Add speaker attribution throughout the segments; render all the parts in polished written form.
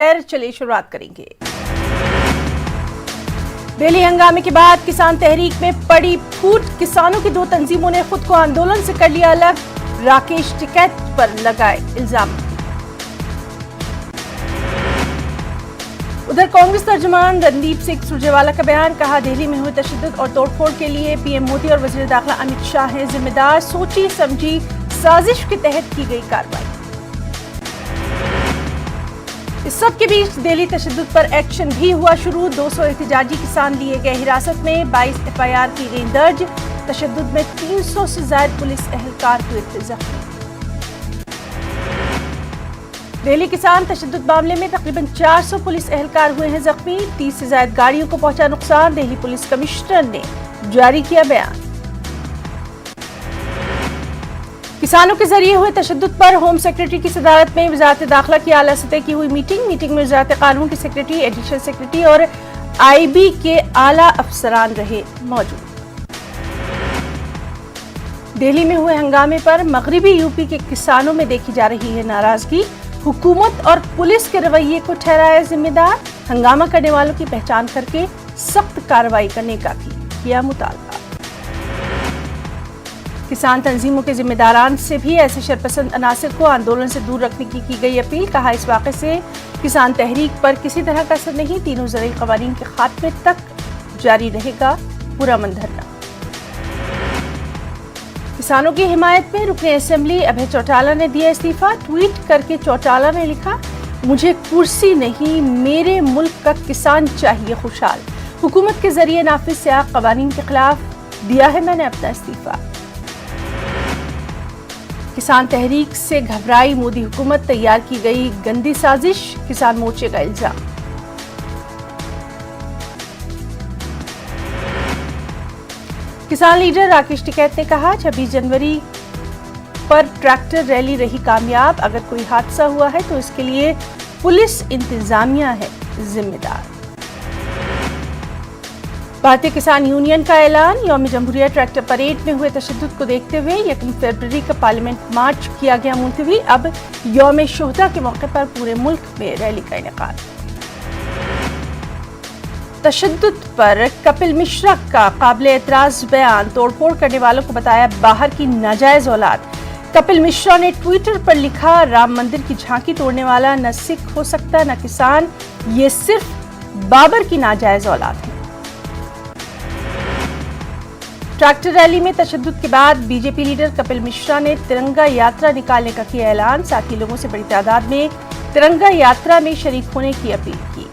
Speaker 1: चलिए शुरुआत करेंगे। दिल्ली हंगामे के बाद किसान तहरीक में पड़ी फूट, किसानों की दो तंजीमों ने खुद को आंदोलन से कर लिया अलग, राकेश टिकैत पर लगाए इल्जाम। उधर कांग्रेस तर्जुमान रणदीप सिंह सुरजेवाला का बयान, कहा दिल्ली में हुए तशद्दुद और तोड़फोड़ के लिए पीएम मोदी और वजीर दाखिला अमित शाह हैं जिम्मेदार, सोची समझी साजिश के तहत की गई कार्रवाई। इस सब के बीच दिल्ली तशद्दुद पर एक्शन भी हुआ शुरू, 200 एहतजाजी किसान लिए गए हिरासत में, 22 एफआईआर की गई दर्ज, तशद्दुद में 300 से ज्यादा पुलिस एहलकार हुए थे जख्मी। दिल्ली किसान तशद्दुद मामले में तकरीबन 400 पुलिस एहलकार हुए हैं जख्मी, 30 से ज्यादा गाड़ियों को पहुंचा नुकसान, दिल्ली पुलिस कमिश्नर ने जारी किया बयान। किसानों के जरिए हुए तशद्दुद पर होम सेक्रेटरी की सदारत में वजारत दाखिला की आला सतह की हुई मीटिंग में वजारत कानून के सेक्रेटरी, एडिशनल सेक्रेटरी और आईबी के आला अफसरान रहे मौजूद। दिल्ली में हुए हंगामे पर मगरिबी यूपी के किसानों में देखी जा रही है नाराजगी, हुकूमत और पुलिस के रवैये को ठहराया जिम्मेदार, हंगामा करने वालों की पहचान करके सख्त कार्रवाई करने का भी किया मुतालबा। किसान तंजीमों के जिम्मेदारान से भी ऐसे शरपसंद अनासिर को आंदोलन से दूर रखने की गई अपील, कहा इस वाक़े से किसान तहरीक पर किसी तरह का असर नहीं, तीनों ज़रई क़वानीन के खात्मे तक जारी रहेगा पुरअमन धरना। किसानों की हिमायत में रुकने असेंबली अभय चौटाला ने दिया इस्तीफा, ट्वीट करके चौटाला ने लिखा, मुझे कुर्सी नहीं मेरे मुल्क का किसान चाहिए खुशहाल, हुकूमत के जरिए नाफिज से क़वानीन के खिलाफ दिया है मैंने अपना इस्तीफा। किसान तहरीक से घबराई मोदी हुकूमत, तैयार की गई गंदी साजिश, किसान मोर्चे का इल्जाम। किसान लीडर राकेश टिकैत ने कहा, 26 जनवरी पर ट्रैक्टर रैली रही कामयाब, अगर कोई हादसा हुआ है तो इसके लिए पुलिस इंतजामिया है जिम्मेदार। भारतीय किसान यूनियन का ऐलान, यौम जमहूरिया ट्रैक्टर परेड में हुए तशद्दुद को देखते हुए 1 फरवरी का पार्लियामेंट मार्च किया गया मुलतवी, अब यौम शोहदा के मौके पर पूरे मुल्क में रैली का इनेकाद। तशद्दुद पर कपिल मिश्रा का काबिले एतराज बयान, तोड़फोड़ करने वालों को बताया बाहर की नाजायज औलाद। कपिल मिश्रा ने ट्विटर पर लिखा, राम मंदिर की झांकी तोड़ने वाला न सिख हो सकता न किसान, ये सिर्फ बाबर की नाजायज औलाद है। ट्रैक्टर रैली में तशद्दुद के बाद बीजेपी लीडर कपिल मिश्रा ने तिरंगा यात्रा निकालने का किया ऐलान, साथ ही लोगों से बड़ी तादाद में तिरंगा यात्रा में शरीक होने की अपील की।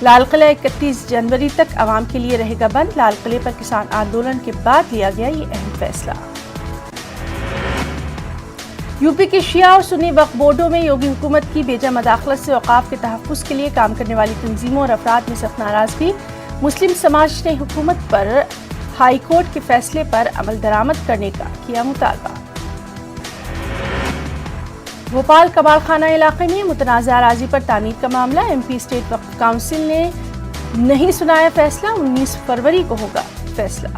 Speaker 1: लाल किला 31 जनवरी तक आवाम के लिए रहेगा बंद, लाल किले पर किसान आंदोलन के बाद लिया गया ये अहम फैसला। यूपी के शिया और सुन्नी वक्फ बोर्डों में योगी हुकूमत की बेजा मदाखलत से औकाफ के तहफ़्फ़ुज़ के लिए काम करने वाली तंजीमों और अफराद में सख्त नाराजगी, मुस्लिम समाज ने हुकूमत पर हाई कोर्ट के फैसले पर अमल दरामद करने का किया मुतालबा। भोपाल कबाड़खाना इलाके में मुतनाज़ा अराज़ी पर तामीर का मामला, एमपी स्टेट वक्फ काउंसिल ने नहीं सुनाया फैसला, 19 फरवरी को होगा फैसला।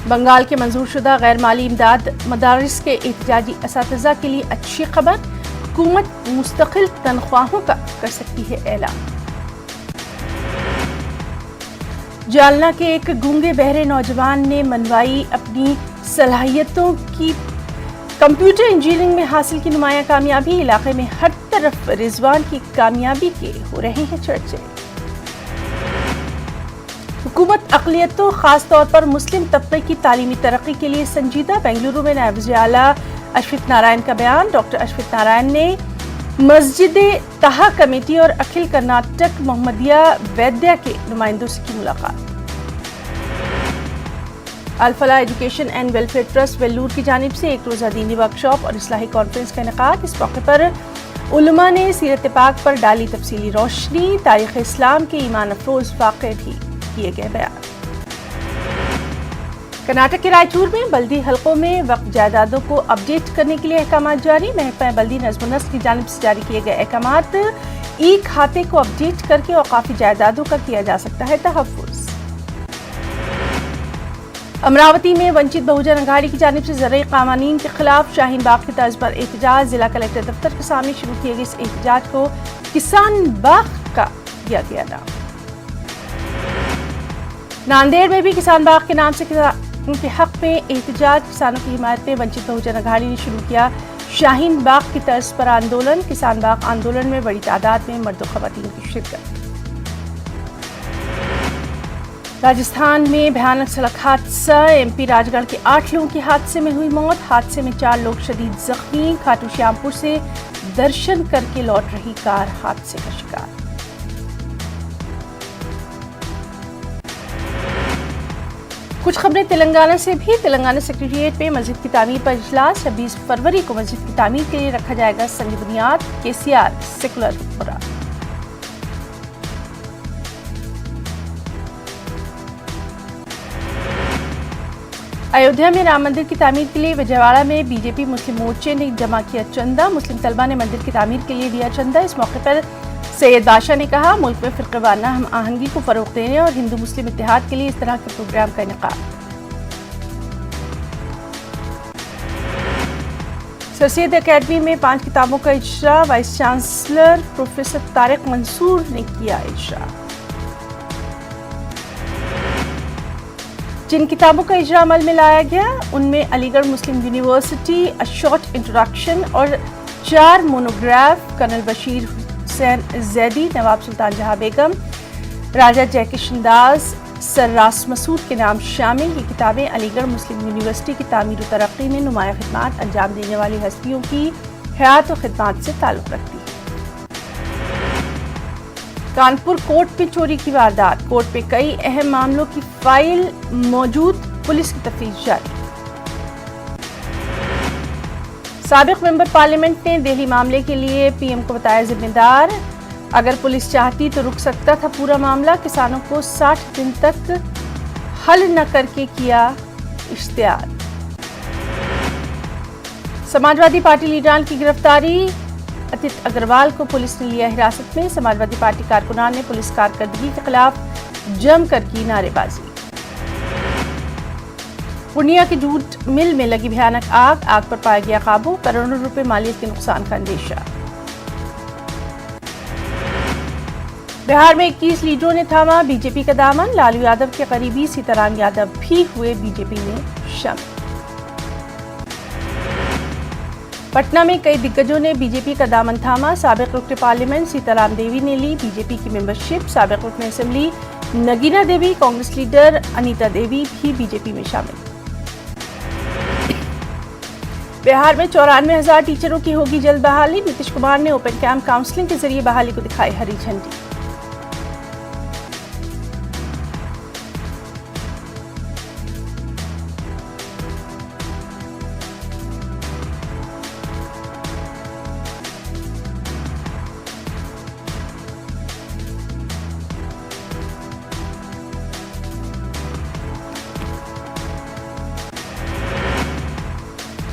Speaker 1: बंगाल के मंजूरशुदा गैर माली इमदाद मदारिस के एहतजाजी असातिज़ा के लिए अच्छी खबर, हुकूमत मुस्तकिल तनख्वाहों का कर सकती है ऐलान। जालना के एक गूंगे बहरे नौजवान ने मनवाई अपनी सलाहियतों की कंप्यूटर इंजीनियरिंग में हासिल की नुमायां कामयाबी, इलाके में हर तरफ रिजवान की कामयाबी के हो रहे हैं चर्चे। हुकूमत अक़लियतों खास तौर पर मुस्लिम तबके की तालीमी तरक्की के लिए संजीदा, बेंगलुरु में नायब वज़ीर आला अश्वित नारायण का बयान, डॉक्टर अश्वित नारायण ने मस्जिद तहा कमेटी और अखिल कर्नाटक मोहम्मदिया वैद्या के नुमाइंदों से की मुलाकात। Al-Falah education and welfare trust Vellore की जानिब से एक रोज़ा दीनी वर्कशॉप और इस्लाही कॉन्फ्रेंस का इनेकाद, इस मौके पर उलमा ने सीरत पाक पर डाली तफसीली रोशनी, तारीख़ इस्लाम के ईमान अफरोज़ वाक़े भी किए गए बयान। कर्नाटक के रायचूर में बल्दी हलकों में वक्फ जायदादों को अपडेट करने के लिए अहकामात जारी, महकमा बल्दी नज़्म नस्र की जानिब से जारी किए गए अहकामात, ई खाते को अपडेट करके औकाफी जायदादों का किया जा सकता है तहफ़्फ़ुज़। अमरावती में वंचित बहुजन अघाड़ी की जानिब से ज़रई क़वानीन के खिलाफ शाहीन बाग की तर्ज पर एहतजाज। जिला कलेक्टर दफ्तर के सामने शुरू किए गए इस एहतजाज को किसान बाग का दिया गया नाम। नांदेड़ में भी किसान बाग के नाम से उनके हक में एहतजाज। किसानों की हिमायत में वंचित बहुजन अघाड़ी ने शुरू किया शाहीन बाग की तर्ज पर आंदोलन। किसान बाग आंदोलन में बड़ी तादाद में मर्द और ख़वातीन की शिरकत। राजस्थान में भयानक सड़क हादसा। एमपी राजगढ़ के 8 लोगों की हादसे में हुई मौत। हादसे में 4 लोग शदीद जख्मी। खाटू श्यामपुर से दर्शन करके लौट रही कार हादसे का शिकार। कुछ खबरें तेलंगाना से भी। तेलंगाना सेक्रेटेरिएट में मस्जिद की तामीर पर इजलास। 26 फरवरी को मस्जिद की तामीर के लिए रखा जाएगा संग बुनियाद। केसीआर सेकुलर हुक्मरान। अयोध्या में राम मंदिर की तामीर के लिए विजयवाड़ा में बीजेपी मुस्लिम मोर्चे ने जमा किया चंदा। मुस्लिम तलबा ने मंदिर की तामीर के लिए दिया चंदा। इस मौके पर सैयद बादशाह ने कहा, मुल्क में फिरक़ेवाराना हम आहंगी को फरोग़ देने और हिंदू मुस्लिम इत्तेहाद के लिए इस तरह के प्रोग्राम का इनेकाद। सर सैयद अकेडमी में 5 किताबों का इजरा। Vice chancellor professor Tariq Mansoor ने किया इजरा। जिन किताबों का इजरा अमल में लाया गया उनमें अलीगढ़ मुस्लिम यूनिवर्सिटी, अ शॉर्ट इंट्रोडक्शन और 4 मोनोग्राफ कर्नल बशीर हुसैन जैदी, नवाब सुल्तान जहां बेगम, राजा जयकिशन दास, सर रास मसूद के नाम शामिल। ये किताबें अलीगढ़ मुस्लिम यूनिवर्सिटी की तामीर और तरक्की में नुमाया खिदमात अंजाम देने वाली हस्तियों की हयात और खिदमात से ताल्लुक़ रखती हैं। कानपुर कोर्ट में चोरी की वारदात। कोर्ट में कई अहम मामलों की फाइल मौजूद, पुलिस की तफ्तीश जारी। साबिक मेंबर पार्लियामेंट ने दिल्ली मामले के लिए पीएम को बताया जिम्मेदार। अगर पुलिस चाहती तो रुक सकता था पूरा मामला। किसानों को 60 दिन तक हल न करके किया इश्तिहार। समाजवादी पार्टी लीडरान की गिरफ्तारी। अतित अग्रवाल को पुलिस ने लिया हिरासत में। समाजवादी पार्टी कारकुनान ने पुलिस कारकर्दगी के खिलाफ जमकर की नारेबाजी। पूर्णिया की जूट मिल में लगी भयानक आग। आग पर पाया गया काबू। करोड़ों रुपए मालियत के नुकसान का अंदेशा। बिहार में 21 लीडरों ने थामा बीजेपी का दामन। लालू यादव के करीबी सीताराम यादव भी हुए बीजेपी में शामिल। पटना में कई दिग्गजों ने बीजेपी का दामन थामा। साबिक रुकन पार्लियामेंट सीताराम देवी ने ली बीजेपी की मेंबरशिप। साबिक रुकन असेंबली नगीना देवी, कांग्रेस लीडर अनीता देवी भी बीजेपी में शामिल। बिहार में 94,000 टीचरों की होगी जल्द बहाली। नीतीश कुमार ने ओपन कैंप काउंसलिंग के जरिए बहाली को दिखाई हरी झंडी।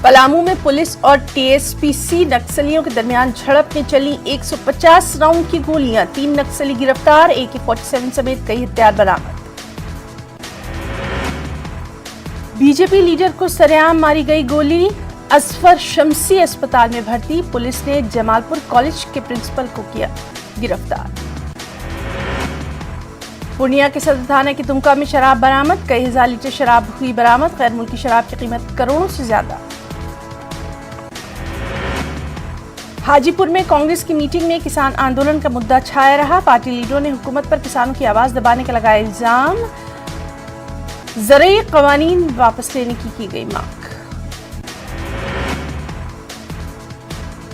Speaker 1: पलामू में पुलिस और टीएसपीसी नक्सलियों के दरमियान झड़प में चली 150 राउंड की गोलियां। 3 नक्सली गिरफ्तार। AK-47 समेत कई हथियार बरामद। बीजेपी लीडर को सरेआम मारी गई गोली। असफर शमसी अस्पताल में भर्ती। पुलिस ने जमालपुर कॉलेज के प्रिंसिपल को किया गिरफ्तार। पूर्णिया के सदर थाना की दुमका में शराब बरामद। कई हजार लीटर शराब हुई बरामद। गैर मुल्की शराब की कीमत करोड़ों से ज्यादा। हाजीपुर में कांग्रेस की मीटिंग में किसान आंदोलन का मुद्दा छाया रहा। पार्टी लीडरों ने हुकूमत पर किसानों की आवाज दबाने का लगाया इल्जाम। ज़रई क़वानीन वापस लेने की गई मांग।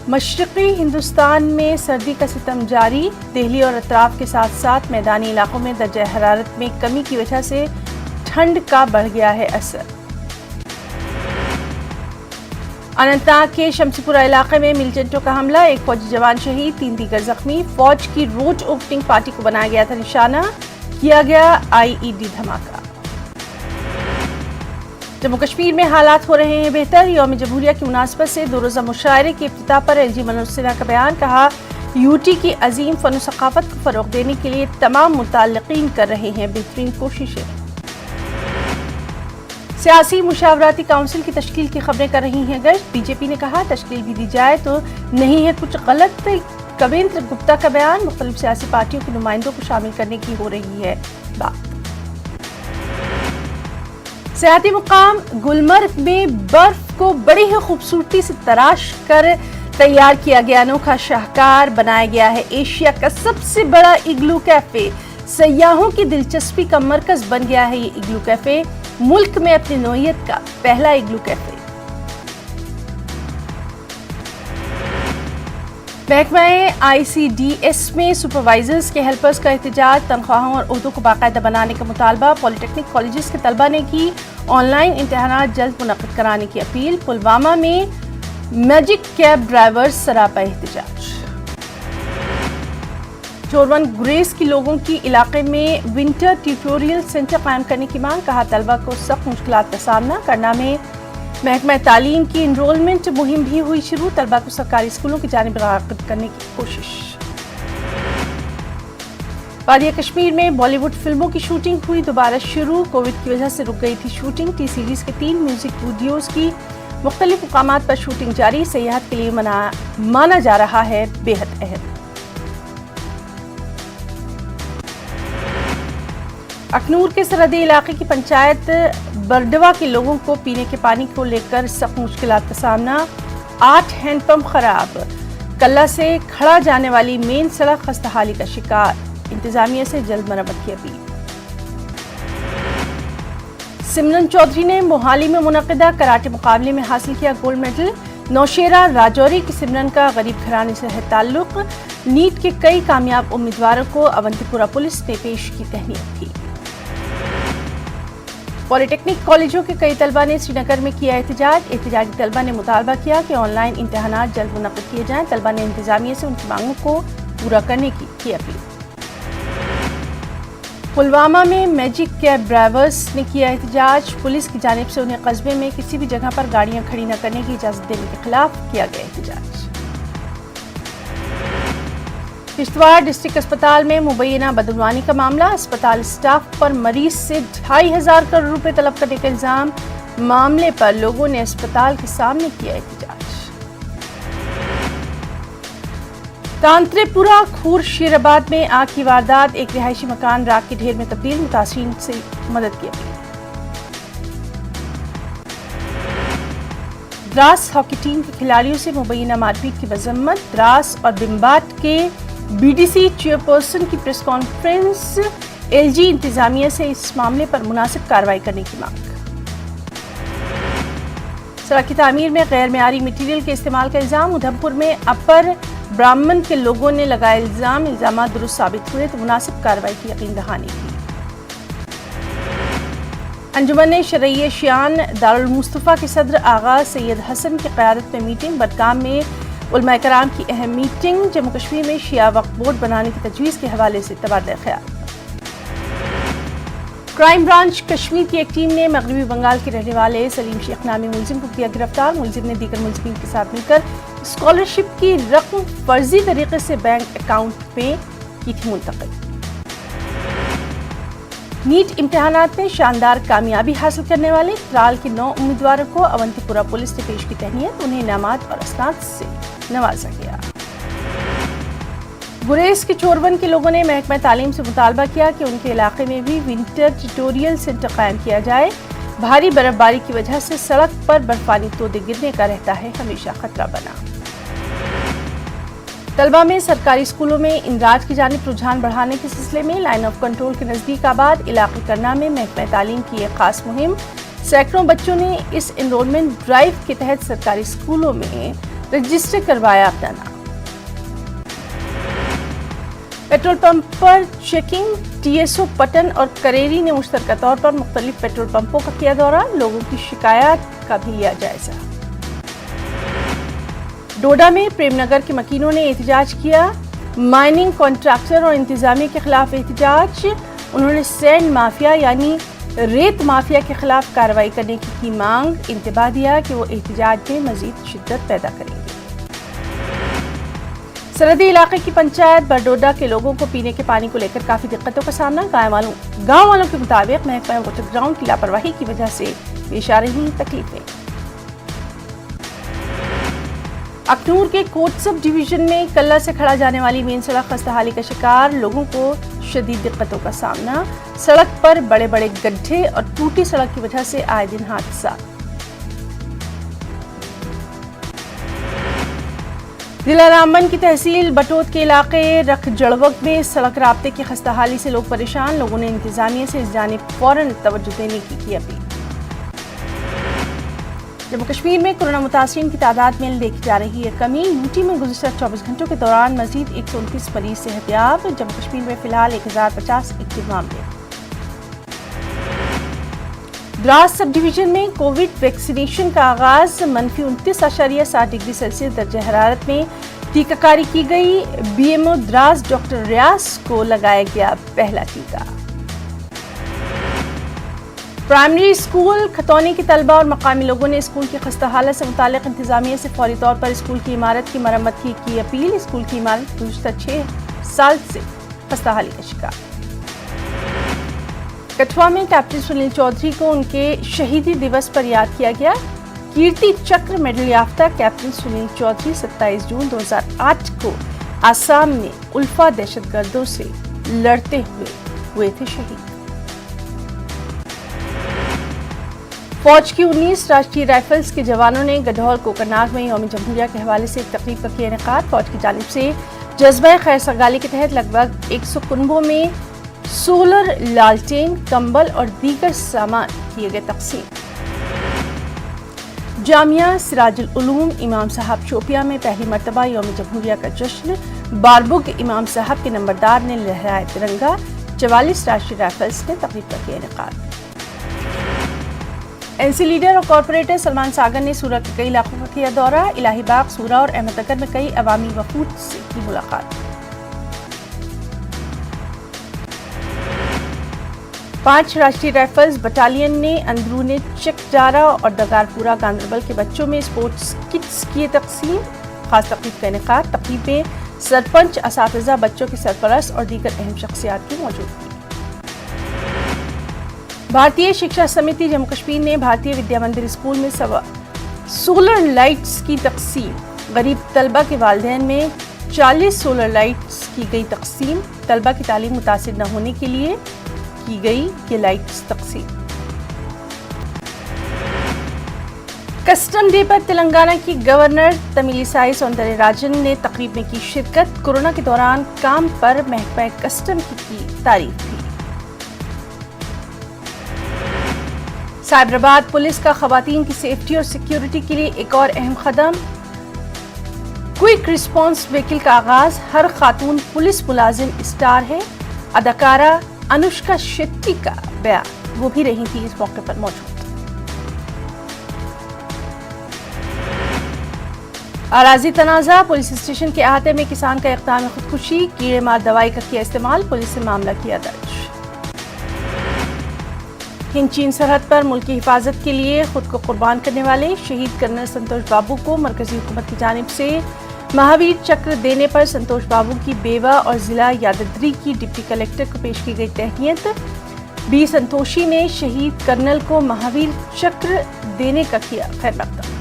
Speaker 1: मशरक़ी हिंदुस्तान में सर्दी का सितम जारी। दिल्ली और अतराफ के साथ साथ मैदानी इलाकों में दर्जा हरारत में कमी की वजह से ठंड का बढ़ गया है असर। अनंतनाग के शमसीपुरा इलाके में मिलिटेंटों का हमला। 1 फौजी जवान शहीद, 3 दीगर जख्मी। फौज की रोज ओपनिंग पार्टी को बनाया गया था निशाना। किया गया IED धमाका। जम्मू कश्मीर में हालात हो रहे हैं बेहतर। यौम जमहूरिया की मुनासबत से 2 रोज़ा मुशायरे के इफ्तिताह पर LG मनोज सिन्हा का बयान। कहा, यूटी की अजीम फन और सकाफत को फरोग देने के लिए तमाम मुताल्लिकीन कर रहे हैं बेहतरीन कोशिशें। سیاسی مشاورتی کونسل کی تشکیل کی خبریں کر رہی ہیں گشت. بی جے پی نے کہا تشکیل بھی دی جائے تو نہیں ہے کچھ غلط. کویندر گپتا کا بیان, مختلف سیاسی پارٹیوں کے نمائندوں کو شامل کرنے کی ہو رہی ہے بات. سیاحتی مقام گلمرگ میں برف کو بڑی ہی خوبصورتی سے تراش کر تیار کیا گیا انوکھا شاہکار بنایا گیا ہے. ایشیا کا سب سے بڑا اگلو کیفے سیاحوں کی دلچسپی کا مرکز بن گیا ہے. یہ اگلو کیفے ملک میں اپنی نوعیت کا پہلا اگلو کیفے. محکمہ ICDS میں سپروائزرز کے ہیلپرز کا احتجاج. تنخواہوں اور عہدوں کو باقاعدہ بنانے کا مطالبہ. پولی ٹیکنک کالجز کے طلبہ نے کی آن لائن امتحانات جلد منعقد کرانے کی اپیل. پلوامہ میں میجک کیب ڈرائیورز سراپا احتجاج. چورون گریز کے لوگوں کی علاقے میں ونٹر ٹیوٹوریل سینٹر قائم کرنے کی مانگ. کہا طلبہ کو سخت مشکلات کا سامنا کرنا. میں محکمہ تعلیم کی انرولمنٹ مہم بھی ہوئی شروع. طلبہ کو سرکاری اسکولوں کی جانب راغب کرنے کی کوشش. وادی کشمیر میں بالی ووڈ فلموں کی شوٹنگ ہوئی دوبارہ شروع. کووڈ کی وجہ سے رک گئی تھی شوٹنگ. ٹی سیریز کے 3 میوزک ویڈیوز کی مختلف مقامات پر شوٹنگ جاری. سیاحت کے لیے مانا جا رہا ہے بے حد اہم. اخنور کے سرحدی علاقے کی پنچایت بردوا کے لوگوں کو پینے کے پانی کو لے کر سخت مشکلات کا سامنا. 8 ہینڈ پمپ خراب. کلہ سے کھڑا جانے والی مین سڑک خستحالی کا شکار. انتظامیہ سے جلد مرمت کی اپیل. سمرن چودھری نے موہالی میں منعقدہ کراٹے مقابلے میں حاصل کیا گولڈ میڈل. نوشیرہ راجوری کی سمرن کا غریب گھرانے سے ہے تعلق. نیٹ کے کئی کامیاب امیدواروں کو اونتی پورہ پولیس نے پیش کی تہنیت کی. پولی ٹیکنک کالجوں کے کئی طلبہ نے سری نگر میں کیا احتجاج. احتجاجی طلبہ نے مطالبہ کیا کہ آن لائن امتحانات جلد منعقد کیے جائیں. طلبہ نے انتظامیہ سے ان کی مانگوں کو پورا کرنے کی اپیل. پلوامہ میں میجک کیب ڈرائیورز نے کیا احتجاج. پولیس کی جانب سے انہیں قصبے میں کسی بھی جگہ پر گاڑیاں کھڑی نہ کرنے کی اجازت دینے کے خلاف کیا گیا احتجاج. کشتواڑ ڈسٹرکٹ اسپتال میں مبینہ بدعنوانی کا معاملہ. اسپتال اسٹاف پر مریض سے 2,500 کروڑ روپے طلب کرنے کا الزام. معاملے پر لوگوں نے اسپتال کے سامنے کیا احتجاج. تانترے پورہ کھور شیر آباد میں آگ کی واردات. ایک رہائشی مکان راکھ کے ڈھیر میں تبدیل. متاثرین سے مدد کی اپیل. دراس ہاکی ٹیم کے کھلاڑیوں سے مبینہ مار پیٹ کی مذمت. دراس اور بمباٹ کے BDC چیئرپرسن کی پریس کانفرنس. LG انتظامیہ سے اس معاملے پر مناسب کارروائی کرنے کی مانگ. سڑک کی تعمیر میں غیر معیاری مٹیریل کے استعمال کا الزام. ادھمپور میں اپر برامن کے لوگوں نے لگایا الزام. الزامات درست ثابت ہوئے تو مناسب کارروائی کی یقین دہانی کی. انجمن شرعیہ شیعان دارالمصطفیٰ کے صدر آغا سید حسن کی قیادت میں میٹنگ. بڈگام میں علماء کرام کی اہم میٹنگ. جموں کشمیر میں شیعہ وقف بورڈ بنانے کی تجویز کے حوالے سے تبادلہ خیال. کرائم برانچ کشمیر کی ایک ٹیم نے مغربی بنگال کے رہنے والے سلیم شیخ نامی ملزم کو کیا گرفتار. ملزم نے دیگر ملزمین کے ساتھ مل کر اسکالرشپ کی رقم فرضی طریقے سے بینک اکاؤنٹ میں کی تھی منتقل. نیٹ امتحانات میں شاندار کامیابی حاصل کرنے والے ترال کے 9 امیدواروں کو اونتی پورہ پولیس نے پیش کی تہنیت. انہیں انعامات اور اسناد سے نوازا گیا. گریز کے چورون کے لوگوں نے محکمہ تعلیم سے مطالبہ کیا کہ ان کے علاقے میں بھی ونٹر ٹیوٹوریل سینٹر قائم کیا جائے. بھاری برف باری کی وجہ سے سڑک پر برفانی تودے گرنے کا رہتا ہے ہمیشہ خطرہ بنا. طلبہ میں سرکاری اسکولوں میں اندراج کی جانب رجحان بڑھانے کے سلسلے میں لائن آف کنٹرول کے نزدیک آباد علاقے کرنا میں محکمہ تعلیم کی ایک خاص مہم. سینکڑوں بچوں نے اس انرولمنٹ ڈرائیو کے تحت سرکاری اسکولوں میں رجسٹر کروایا اپنا نام. پیٹرول پمپ پر چیکنگ. TSO پٹن اور کریری نے مشترکہ طور پر مختلف پیٹرول پمپوں کا کیا دورہ. لوگوں کی شکایات کا بھی لیا جائزہ. ڈوڈا میں پریم نگر کے مکینوں نے احتجاج کیا. مائننگ کانٹریکٹر اور انتظامیہ کے خلاف احتجاج. انہوں نے سینڈ مافیا یعنی ریت مافیا کے خلاف کارروائی کرنے کی مانگ. انتباہ دیا کہ وہ احتجاج میں مزید شدت پیدا کریں گے. سرحدی علاقے کی پنچایت برڈوڈا کے لوگوں کو پینے کے پانی کو لے کر کافی دقتوں کا سامنا. گاؤں والوں کے مطابق محکمہ واٹر گراؤنڈ کی لاپرواہی کی وجہ سے पेश आ रही तकलीफें। अखनूर के कोट सब डिवीजन में कल्ला से खड़ा जाने वाली मेन सड़क खस्ताहाली का शिकार, लोगों को शदीद दिक्कतों का सामना। सड़क पर बड़े बड़े गड्ढे और टूटी सड़क की वजह से आए दिन हादसा। जिला रामबन की तहसील बटोत के इलाके रख जड़वक में सड़क राब्ते की खस्ताहाली से लोग परेशान। लोगों ने इंतजामिया से इस जानिब फौरन तवज्जो देने की अपील। जम्मू कश्मीर में कोरोना मुतासरीन की तादाद में देखी जा रही है कमी। यूटी में गुज़श्ता 24 घंटों के दौरान मजीद 129 मरीज सेहतियाब। जम्मू कश्मीर में फिलहाल 1050 एक्टिव मामले। द्रास सब डिवीजन में कोविड वैक्सीनेशन का आगाज। -29.7 डिग्री सेल्सियस दर्जे हरारत में टीकाकारी की गई। बीएमओ द्रास डॉक्टर रियाज को लगाया गया पहला टीका। प्राइमरी स्कूल खतौनी के तलबा और मकामी लोगों ने स्कूल की खस्ता हालत से मुतालिक इंतजामिया से फौरी तौर पर स्कूल की इमारत की मरम्मत की अपील। स्कूल की इमारत गुज़श्ता 6 साल से खस्ता हाली का शिकार। कठुआ में कैप्टन सुनील चौधरी को उनके शहीदी दिवस पर याद किया गया। कीर्ति चक्र मेडल याफ्ता कैप्टन सुनील चौधरी 27 जून 2008 को आसाम में उल्फा दहशतगर्दों से लड़ते हुए थे शहीद। फौज की 19 राष्ट्रीय राइफल्स के जवानों ने गढौल कोकरनाग में यौम जमहूरिया के हवाले से एक तकरीब का किया इनेकाद। फौज की जानिब से जज्बा खैर सगाली के तहत लगभग 100 कुनबों में सोलर लालटेन, कंबल और दीगर सामान किए गए तकसीम। जामिया सिराजुल उलूम इमाम साहब शोपिया में पहली मरतबा यौम जमहूरिया का जश्न। बारबुग इमाम साहब के नंबरदार ने लहराया तिरंगा। 44 राष्ट्रीय राइफल्स ने तकरीब का किया इनेकाद। एनसी लीडर और कॉरपोरेटर सलमान सागर ने सूरत के कई इलाकों का किया दौरा। इलाही बाग, सूरा और अहमदनगर में कई अवामी वफूद से की मुलाकात। 5 राष्ट्रीय राइफल्स बटालियन ने अंदरूनी चकजारा और दगारपुरा गांधरबल के बच्चों में स्पोर्ट्स किट्स किए तकसीम। खास तकरीब का इनेकाद। तकरीब में सरपंच, असातिज़ा, बच्चों के सरपरस्त और दीगर अहम शख्सियात की मौजूदगी। भारतीय शिक्षा समिति जम्मू कश्मीर ने भारतीय विद्या मंदिर स्कूल में सोलर लाइट्स की तकसीम। गरीब तलबा के वालिदैन में 40 सोलर लाइट्स की गई तकसीम। तलबा की तालीम मुतासिर न होने के लिए की गई ये लाइट्स तकसीम। कस्टम डे पर तेलंगाना की गवर्नर तमिलिसाई सौंदरराजन ने तकरीब में की शिरकत। कोरोना के दौरान काम पर महकमा कस्टम की तारीफ की। साइबराबाद पुलिस का खवातीन की सेफ्टी और सिक्योरिटी के लिए एक और अहम कदम। क्विक रिस्पांस व्हीकल का आगाज। हर खातून पुलिस मुलाजिम स्टार है। अदाकारा अनुष्का शेट्टी का बयान, वो भी रही थी इस मौके पर मौजूद। अराजी तनाजा। पुलिस स्टेशन के अहाते में किसान का इक़दाम खुदकुशी। कीड़े मार दवाई का किया इस्तेमाल। पुलिस से मामला किया दर्ज। हिंद चीन सरहद पर मुल्क की हिफाजत के लिए खुद को कुर्बान करने वाले शहीद कर्नल संतोष बाबू को मरकजी हुकूमत की जानिब से महावीर चक्र देने पर संतोष बाबू की बेवा और जिला यादद्री की डिप्टी कलेक्टर को पेश की गई तहनीत। बी संतोषी ने शहीद कर्नल को महावीर चक्र देने का किया खैर मकदम।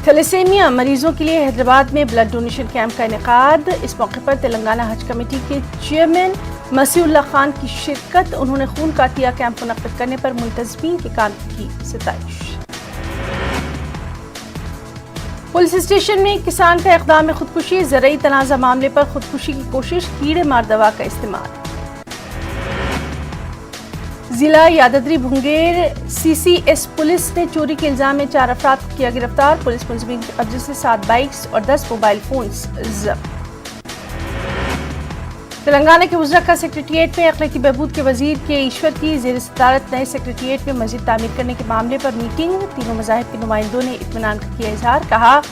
Speaker 1: थैलेसीमिया मरीजों के लिए हैदराबाद में ब्लड डोनेशन कैंप का इनेकाद। इस मौके पर तेलंगाना हज कमेटी के चेयरमैन मसीउल्लाह खान की शिरकत। उन्होंने खून का अतिया कैंप मुनक्किद करने पर मुल्तज़मीन के काम की सिताइश। पुलिस स्टेशन में किसान का इक़दाम खुदकुशी। ज़रई तनाज़ा मामले पर खुदकुशी की कोशिश। कीड़े मार दवा का इस्तेमाल। जिला यादद्री भुंगेर सीसीएस पुलिस ने चोरी के इल्जाम में 4 अफराद को किया गिरफ्तार। पुलिस मुलजिमीन के कब्जे से 7 बाइक्स और 10 मोबाइल फोन्स जब्त। तेलंगाना के वज़रा का सेक्रेटेरिएट में अखलाकी बहबूद के वजीर के ईश्वर की ज़ेर सदारत नए सेक्रेटेरिएट में मस्जिद तामीर करने के मामले पर मीटिंग। तीनों मज़ाहिब के नुमाइंदों ने इत्मीनान का किया इजहार। कहा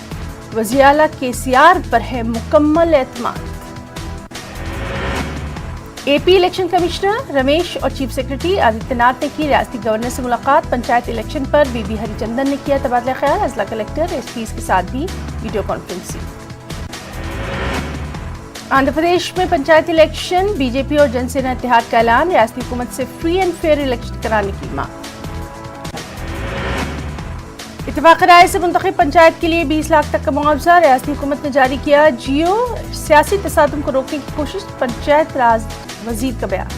Speaker 1: वज़ीर आला केसीआर पर है मुकम्मल एतमाद। एपी इलेक्शन कमिश्नर रमेश और चीफ सेक्रेटरी आदित्यनाथ ने की रियासती गवर्नर से मुलाकात। पंचायत इलेक्शन पर बीबी हरिचंदन ने किया तबादला ख्याल। अजला कलेक्टर एसपीज के साथ भी वीडियो कॉन्फ्रेंसिंग। आंध्र प्रदेश में पंचायत इलेक्शन। बीजेपी और जनसेना इत्तेहाद का ऐलान। रियासती हुकूमत से फ्री एंड फेयर इलेक्शन कराने की मांग। اتفاق رائے سے منتخب پنچایت کے لیے 20 لاکھ تک کا معاوضہ ریاستی حکومت نے جاری کیا جیو سیاسی تصادم کو روکنے کی کوشش پنچایت راج وزیر کا بیان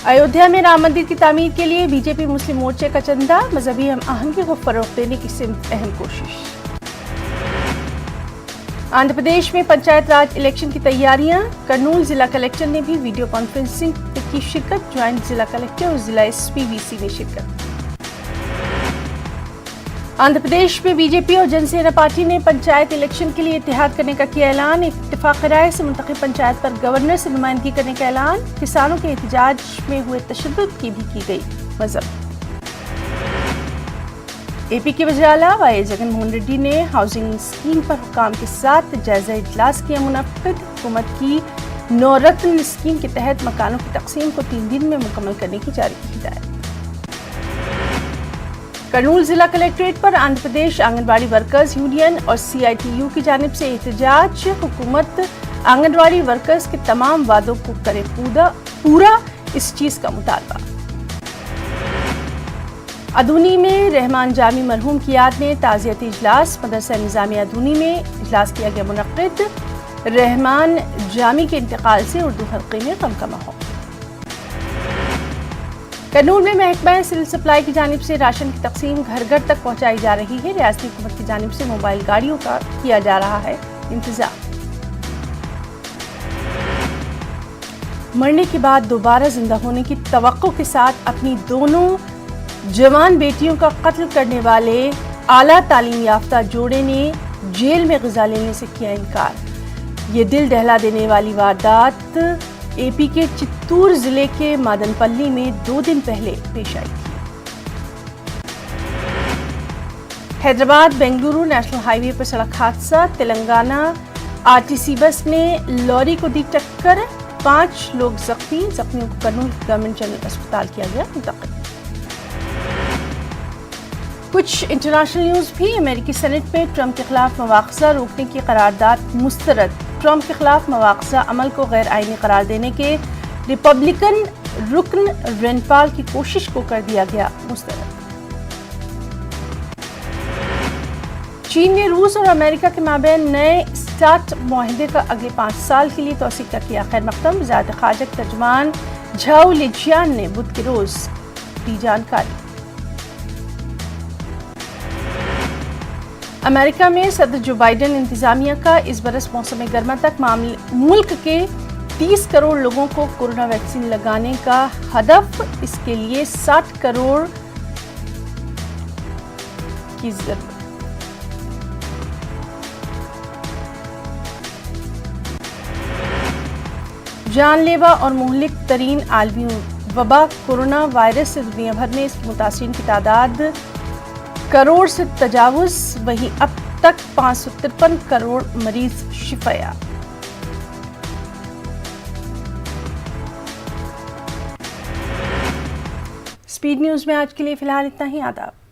Speaker 1: ایودھیا میں رام مندر کی تعمیر کے لیے بی جے پی مسلم مورچے کا چندہ مذہبی ہم آہنگی کو فروغ دینے کی سمت اہم کوشش آندھرا پردیش میں پنچایت راج الیکشن کی تیاریاں کرنول ضلع کلکٹر نے بھی ویڈیو کانفرنسنگ کی شرکت جوائنٹ ضلع کلکٹر اور ضلع ایس پی وی سی میں شرکت آندھرا پردیش میں بی جے پی اور جن سینا پارٹی نے پنچایت الیکشن کے لیے اتحاد کرنے کا کیا اعلان اتفاق رائے سے منتخب پنچایت پر گورنر سے نمائندگی کرنے کا اعلان کسانوں کے احتجاج میں ہوئے تشدد کی بھی کی گئی مذمت اے پی کے وزیر اعلیٰ وائی ایس جگن موہن ریڈی نے ہاؤسنگ اسکیم پر حکام کے ساتھ جائزہ اجلاس کیا منعقد حکومت کی نورتن اسکیم کے تحت مکانوں کی تقسیم کو 3 دن میں مکمل کرنے کی جاری کی ہدایت کرنول ضلع کلکٹریٹ پر آندھرا پردیش آنگن واڑی ورکرز یونین اور سی آئی ٹی یو کی جانب سے احتجاج حکومت آنگن واڑی ورکرز کے تمام وعدوں کو کرے پورا اس چیز کا مطالبہ ادونی میں رحمان جامی مرحوم کی یاد میں تعزیتی اجلاس مدرسہ نظامیہ ادونی میں اجلاس کیا گیا منعقد رحمان جامی کے انتقال سے اردو حلقے میں غم کا ماحول کرنول میں محکمہ سول سپلائی کی جانب سے راشن کی تقسیم گھر گھر تک پہنچائی جا رہی ہے ریاستی حکومت کی جانب سے موبائل گاڑیوں کا کیا جا رہا ہے انتظام مرنے کے بعد دوبارہ زندہ ہونے کی توقع کے ساتھ اپنی دونوں جوان بیٹیوں کا قتل کرنے والے اعلیٰ تعلیم یافتہ جوڑے نے جیل میں غذا لینے سے کیا انکار یہ دل دہلا دینے والی واردات اے پی کے چتور ضلع کے مادن پلی میں 2 دن پہلے پیش آئی تھی حیدرآباد بنگلورو نیشنل ہائی وے پر سڑک حادثہ تلنگانہ آر ٹی سی بس نے لوری کو دی ٹکر 5 لوگ زخمیوں کو کرنول گورنمنٹ جنرل اسپتال کیا گیا منتقل کچھ انٹرنیشنل نیوز بھی امریکی سینٹ میں ٹرمپ کے خلاف مواخذہ روکنے کی قرارداد مسترد ٹرمپ کے خلاف مواخذہ عمل کو غیر آئینی قرار دینے کے ریپبلکن رکن رین پال کی کوشش کو کر دیا گیا مسترد چین نے روس اور امریکہ کے مابین نئے اسٹارٹ معاہدے کا اگلے 5 سال کے لیے توثیق کا کیا خیر مقدم وزارت خارجہ کے ترجمان جھاؤ لیجیان نے بدھ کے روز دی جانکاری امریکہ میں صدر جو بائیڈن انتظامیہ کا اس برس موسم گرما تک ملک کے 30 کروڑ لوگوں کو کورونا ویکسین لگانے کا ہدف اس کے لیے 60 کروڑ کی ضرورت جان لیوا اور مہلک ترین عالمی وبا کورونا وائرس سے دنیا بھر میں اس کے متاثرین کی تعداد کروڑ سے تجاوز وہیں اب تک 553 کروڑ مریض شفا یاب اسپیڈ نیوز میں آج کے لیے فی الحال اتنا ہی آداب